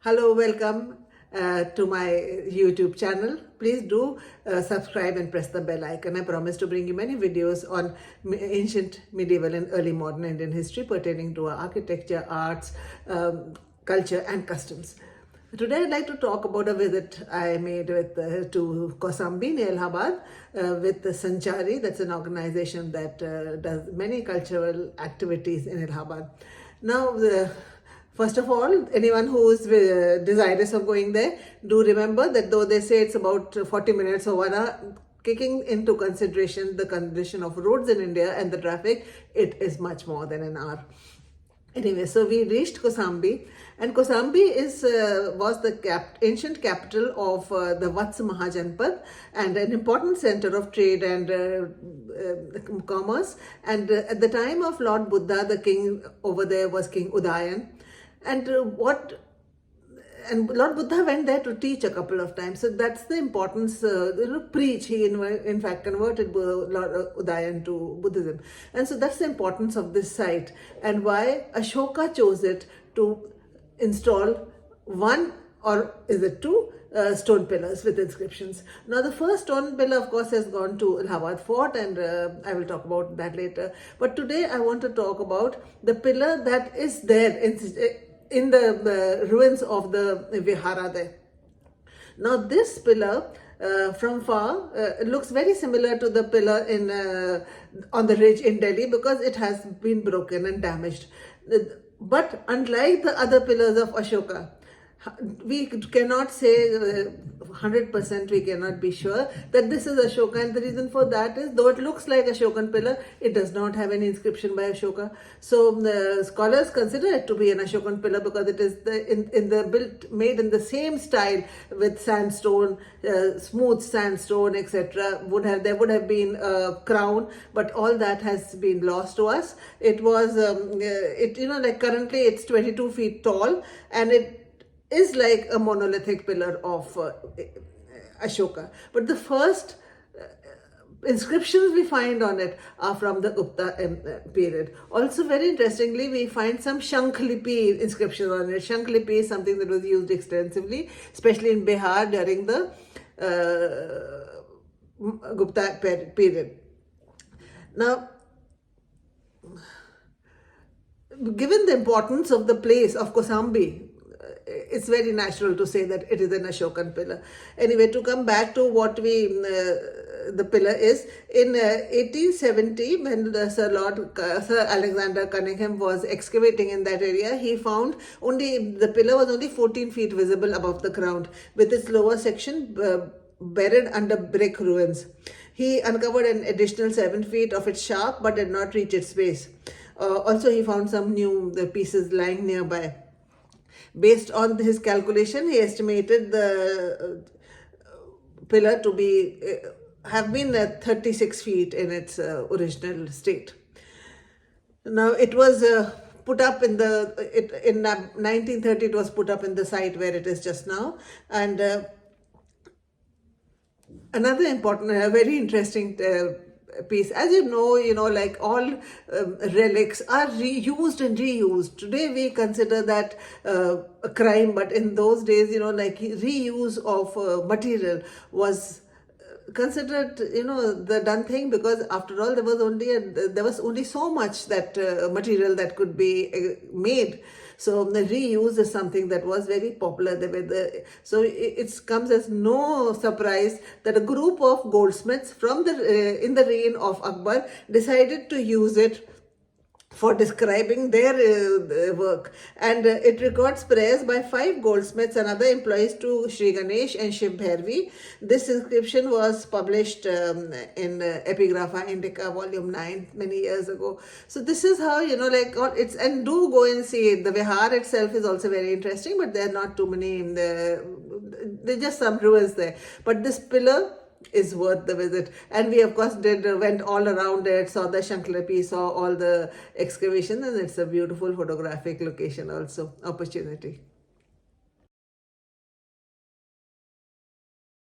Hello, welcome to my YouTube channel. Please do subscribe and press the bell icon. I promise to bring you many videos on ancient, medieval and early modern Indian history pertaining to our architecture, arts, culture and customs. Today I'd like to talk about a visit I made to Kausambi near Allahabad with the Sanchari. That's an organization that does many cultural activities in Allahabad. Now, first of all, anyone who is desirous of going there, do remember that though they say it's about 40 minutes or 1 hour, taking into consideration the condition of roads in India and the traffic, it is much more than an hour. Anyway, so we reached Kausambi, and Kausambi was the ancient capital of the Vats Mahajanpad and an important center of trade and commerce. And at the time of Lord Buddha, the king over there was King Udayan. And Lord Buddha went there to teach a couple of times. So that's the importance, preach. He in fact converted Lord Udayan to Buddhism. And so that's the importance of this site and why Ashoka chose it to install one, or is it two, stone pillars with inscriptions. Now the first stone pillar of course has gone to Allahabad Fort, and I will talk about that later. But today I want to talk about the pillar that is there in the ruins of the Vihara there. Now this pillar from far looks very similar to the pillar on the ridge in Delhi because it has been broken and damaged. But unlike the other pillars of Ashoka, we cannot say 100%, we cannot be sure that this is Ashoka, and the reason for that is though it looks like Ashokan pillar, it does not have any inscription by Ashoka. So scholars consider it to be an Ashokan pillar because it is made in the same style with sandstone, smooth sandstone, etc. There would have been a crown, but all that has been lost to us. It was like currently it's 22 feet tall, and it is like a monolithic pillar of Ashoka. But the first inscriptions we find on it are from the Gupta period. Also very interestingly, we find some Shankhlipi inscriptions on it. Shankhlipi is something that was used extensively, especially in Bihar during the Gupta period. Now, given the importance of the place of Kausambi, it's very natural to say that it is an Ashokan pillar. Anyway, to come back to what the pillar is, in 1870, when Sir Alexander Cunningham was excavating in that area, he found the pillar was only 14 feet visible above the ground, with its lower section buried under brick ruins. He uncovered an additional 7 feet of its shaft, but did not reach its base. Also, he found some new pieces lying nearby. Based on his calculation, he estimated the pillar to have been 36 feet in its original state. Now it was put up in 1930. It was put up in the site where it is just now, and another important, very interesting piece. As you know, like all relics are reused and reused. Today we consider that a crime, but in those days, like reuse of material was considered, the done thing, because after all there was only so much that material that could be made. So the reuse is something that was very popular. So it comes as no surprise that a group of goldsmiths in the reign of Akbar decided to use it for describing their work, and it records prayers by 5 goldsmiths and other employees to Sri Ganesh and Shiv Bhairavi. This inscription was published in Epigrapha Indica volume 9 many years ago. So this is how, and do go and see it. The Vihar itself is also very interesting, but there are not too many there are just some ruins there. But this pillar is worth the visit, and we of course went all around it, saw the Shankhlipi, saw all the excavations, and it's a beautiful photographic location also, opportunity.